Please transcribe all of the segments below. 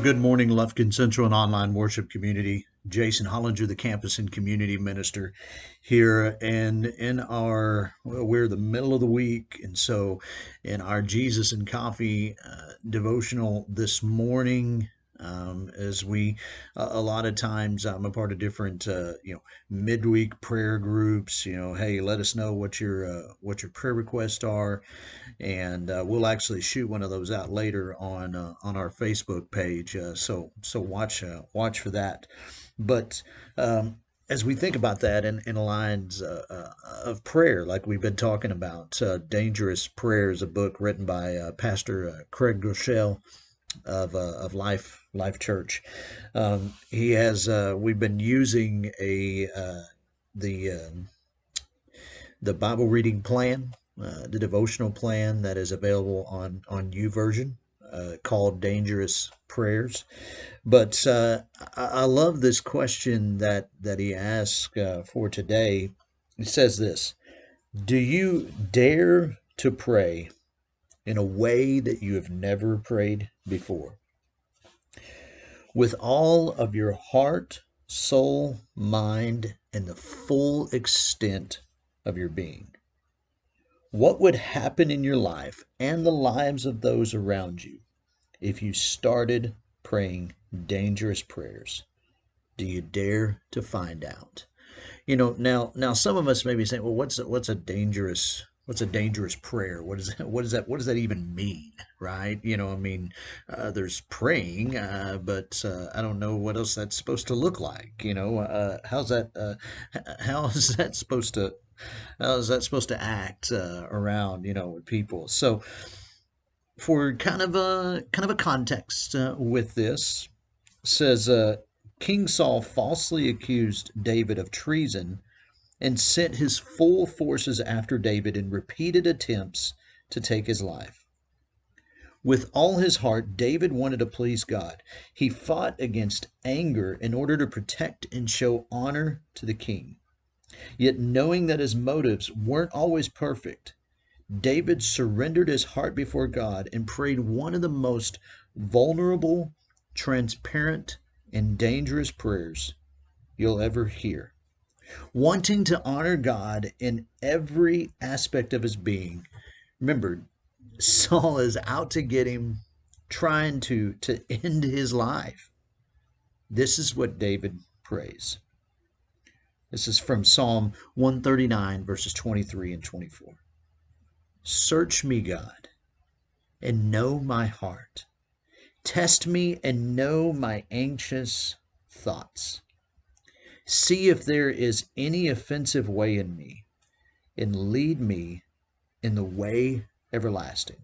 Good morning, Lufkin Central and Online Worship Community. Jason Hollinger, the campus and community minister here. And we're the middle of the week. And so in our Jesus and Coffee devotional this morning, as we, a lot of times I'm a part of different, midweek prayer groups, hey, let us know what your prayer requests are, and we'll actually shoot one of those out later on our Facebook page. So watch for that. But as we think about that in lines of prayer, like we've been talking about, Dangerous Prayers, a book written by Pastor Craig Groeschel of Life Church. He has we've been using the the Bible reading plan, the devotional plan that is available on YouVersion, called Dangerous Prayers. But I love this question that he asks for today. It says this: do you dare to pray in a way that you have never prayed before, with all of your heart, soul, mind, and the full extent of your being? What would happen in your life and the lives of those around you if you started praying dangerous prayers? Do you dare to find out? Now some of us may be saying, well, what's a dangerous prayer? What does that even mean, right? There's praying, but I don't know what else that's supposed to look like. How is that supposed to act around, with people? So for kind of a context with this, says King Saul falsely accused David of treason and sent his full forces after David in repeated attempts to take his life. With all his heart, David wanted to please God. He fought against anger in order to protect and show honor to the king. Yet, knowing that his motives weren't always perfect, David surrendered his heart before God and prayed one of the most vulnerable, transparent, and dangerous prayers you'll ever hear. Wanting to honor God in every aspect of his being. Remember, Saul is out to get him, trying to end his life. This is what David prays. This is from Psalm 139, verses 23 and 24. Search me, God, and know my heart. Test me and know my anxious thoughts. See if there is any offensive way in me, and lead me in the way everlasting.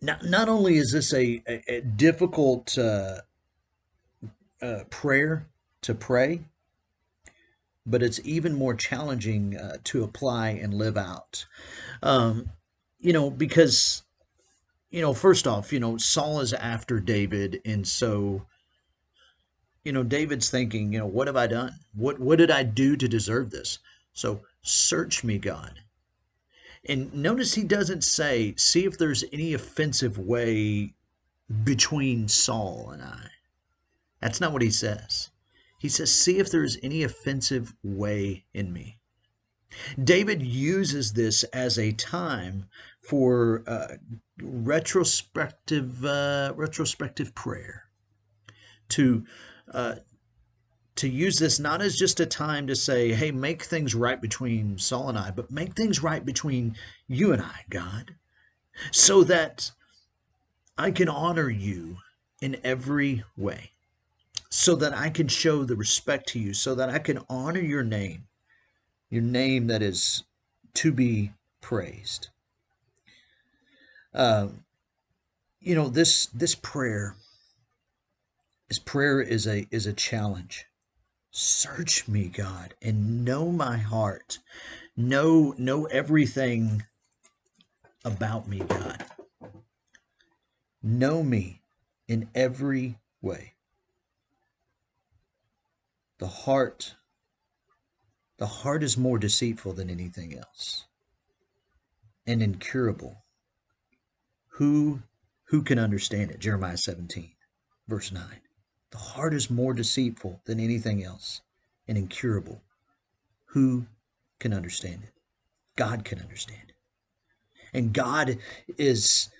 Not only is this a difficult prayer to pray, but it's even more challenging to apply and live out. Because first off, Saul is after David, and so David's thinking, what have I done? What did I do to deserve this? So search me, God. And notice he doesn't say, see if there's any offensive way between Saul and I. That's not what he says. He says, see if there's any offensive way in me. David uses this as a time for retrospective prayer, to use this not as just a time to say, hey, make things right between Saul and I, but make things right between you and I, God, so that I can honor you in every way, so that I can show the respect to you, so that I can honor your name that is to be praised. This prayer is a challenge. Search me, God, and know my heart. Know everything about me, God. Know me in every way. The heart is more deceitful than anything else, and incurable. Who can understand it? Jeremiah 17. Verse 9. The heart is more deceitful than anything else and incurable. Who can understand it? God can understand it. And God is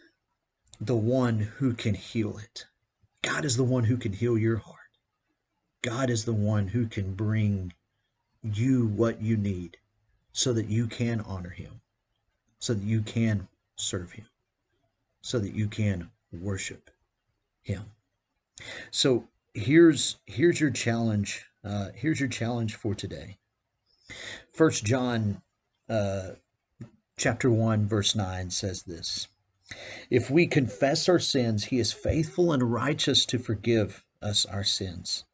the one who can heal it. God is the one who can heal your heart. God is the one who can bring you what you need so that you can honor him, so that you can serve him, so that you can worship him. So here's your challenge. Here's your challenge for today. First John chapter 1 verse 9 says this: If we confess our sins, he is faithful and righteous to forgive us our sins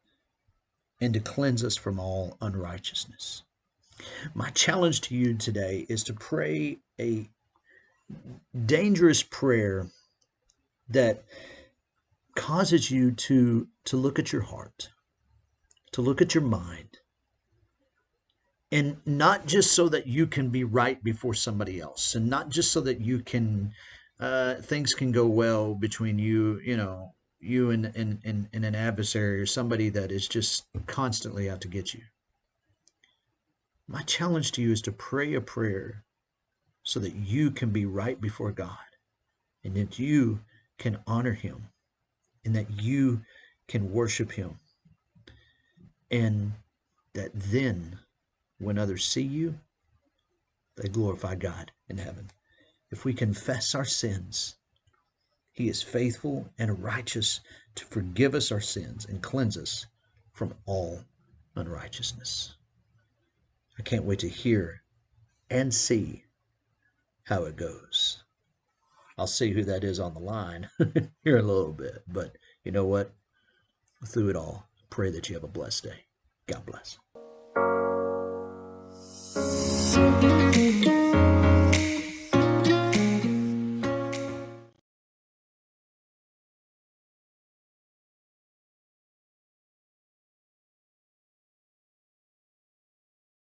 and to cleanse us from all unrighteousness. My challenge to you today is to pray a dangerous prayer that causes you to look at your heart, to look at your mind, and not just so that you can be right before somebody else, and not just so that you can things can go well between you and an adversary or somebody that is just constantly out to get you. My challenge to you is to pray a prayer so that you can be right before God, and that you can honor him, and that you can worship him, and that then when others see you, they glorify God in heaven. If we confess our sins, he is faithful and righteous to forgive us our sins and cleanse us from all unrighteousness. I can't wait to hear and see how it goes. I'll see who that is on the line here in a little bit. But you know what? Through it all, pray that you have a blessed day. God bless.